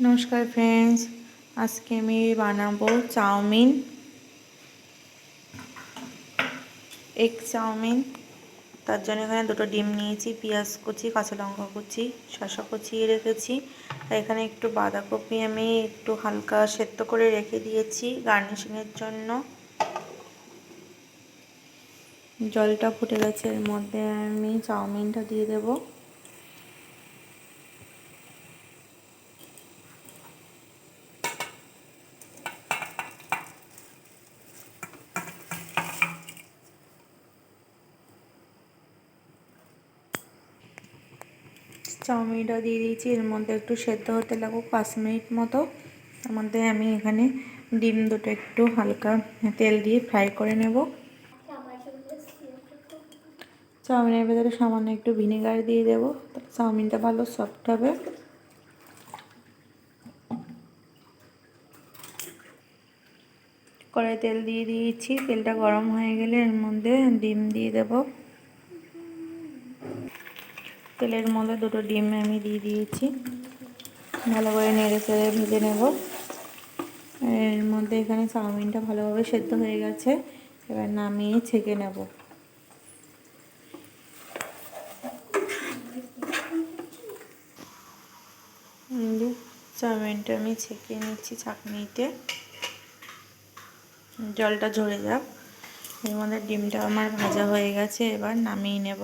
নমস্কার ফ্রেন্ডস, আজকে আমি বানাবো চাউমিন, এগ চাউমিন। তার জন্য এখানে দুটো ডিম নিয়েছি, পেঁয়াজ কুচি, কাঁচা লঙ্কা কুচি, শসা কুচিয়ে রেখেছি। আর এখানে একটু বাঁধাকপি আমি একটু হালকা সেদ্ধ করে রেখে দিয়েছি গার্নিশিংয়ের জন্য। জলটা ফুটে গেছে, এর মধ্যে আমি চাউমিনটা দিয়ে দেবো। চাউমিনটা দিয়ে দিয়েছি, এর মধ্যে একটু সেদ্ধ হতে লাগুক 5 মিনিট মতো। তার মধ্যে আমি এখানে ডিম দুটো একটু হালকা তেল দিয়ে ফ্রাই করে নেব। চাউমিনের ভেতরে সামান্য একটু ভিনেগার দিয়ে দেবো, চাউমিনটা ভালো সফট হবে। কড়াই তেল দিয়ে দিয়েছি, তেলটা গরম হয়ে গেলে এর মধ্যে ডিম দিয়ে দেব। তেলের মধ্যে দুটো ডিম আমি দিয়ে দিয়েছি, ভালো করে নেড়ে চেড়ে ভেজে নেব। এর মধ্যে এখানে চাউমিনটা ভালোভাবে সেদ্ধ হয়ে গেছে, এবার নামিয়ে ছেঁকে নেব। চাউমিনটা আমি ছেঁকে নিচ্ছি ছাঁকনিতে, জলটা ঝরে যাক। এর মধ্যে ডিমটা আমার ভাজা হয়ে গেছে, এবার নামিয়ে নেব।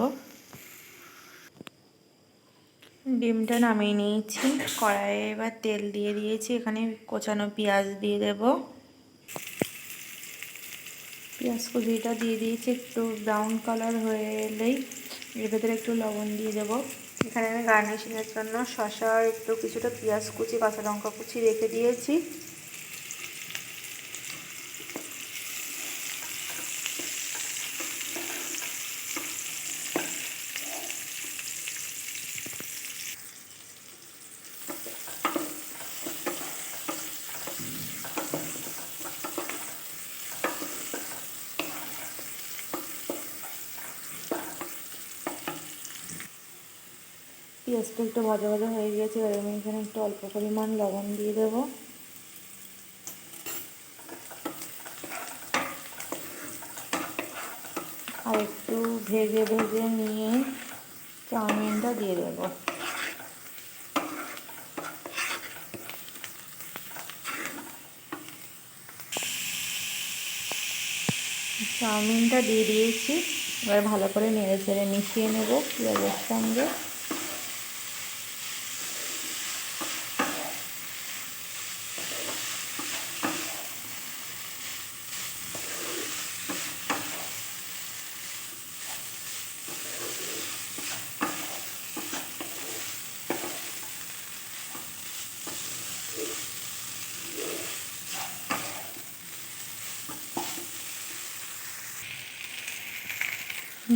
ডিমটা নামিয়ে নিয়েছি, কড়াইয়ে এবার তেল দিয়ে দিয়েছি, এখানে কোচানো পেঁয়াজ দিয়ে দেব। পেঁয়াজ কুচিটা দিয়ে দিয়েছি, একটু ব্রাউন কালার হয়ে এলেই এর ভেতরে একটু লবণ দিয়ে দেব। এখানে আমি গার্নিশিংয়ের জন্য শসা আর একটু কিছুটা পেঁয়াজ কুচি, কাঁচা লঙ্কা কুচি রেখে দিয়েছি। পেঁয়াজটা একটু ভাজা ভাজা হয়ে গিয়েছে, এবার আমি এখানে একটু অল্প পরিমাণ লবণ দিয়ে দেবো। আর একটু ভেজে ভেজে নিয়ে চাউমিনটা দিয়ে দেব। চাউমিনটা দিয়ে দিয়েছি, এবার ভালো করে নেড়ে চেড়ে মিশিয়ে নেব পেঁয়াজের সঙ্গে।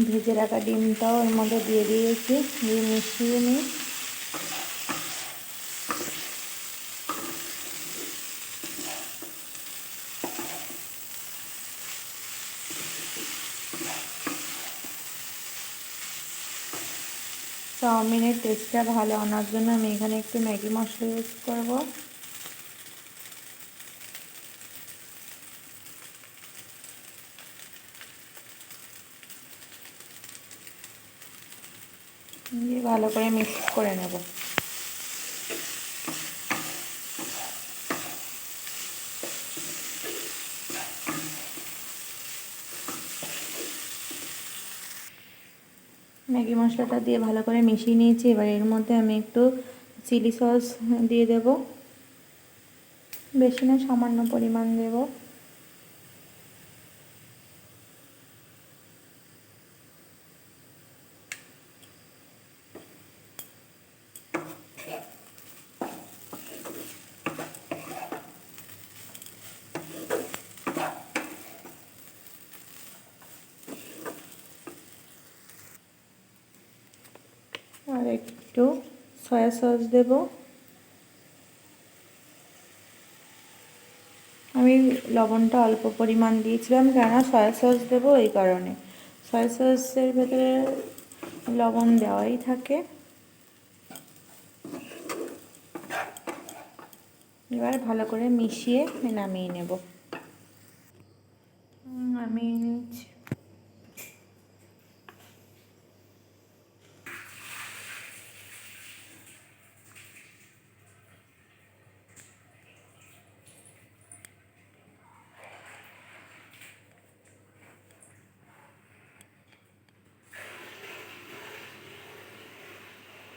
ভেজে রাখা ডিমটাও এর মধ্যে দিয়ে দিয়েছি, দিয়ে মিশিয়ে নিই। চাউমিনের টেস্টটা ভালো আনার জন্য আমি এখানে একটু ম্যাগি মশলা ইউজ করব। দিয়ে ভালো করে মিক্স করে নেব। ম্যাগি মশলাটা দিয়ে ভালো করে মিশিয়ে নিয়েছি, এবার এর মধ্যে আমি একটু চিলি সস দিয়ে দেব, বেশি না সামান্য পরিমাণ দেব। আর একটু সয়া সস দেব। আমি লবণটা অল্প পরিমাণ দিয়েছিলাম, কেননা সয়া সস দেবো এই কারণে। সয়া সসের ভেতরে লবণ দেওয়াই থাকে। এবার ভালো করে মিশিয়ে নামিয়ে নেব। নামিয়ে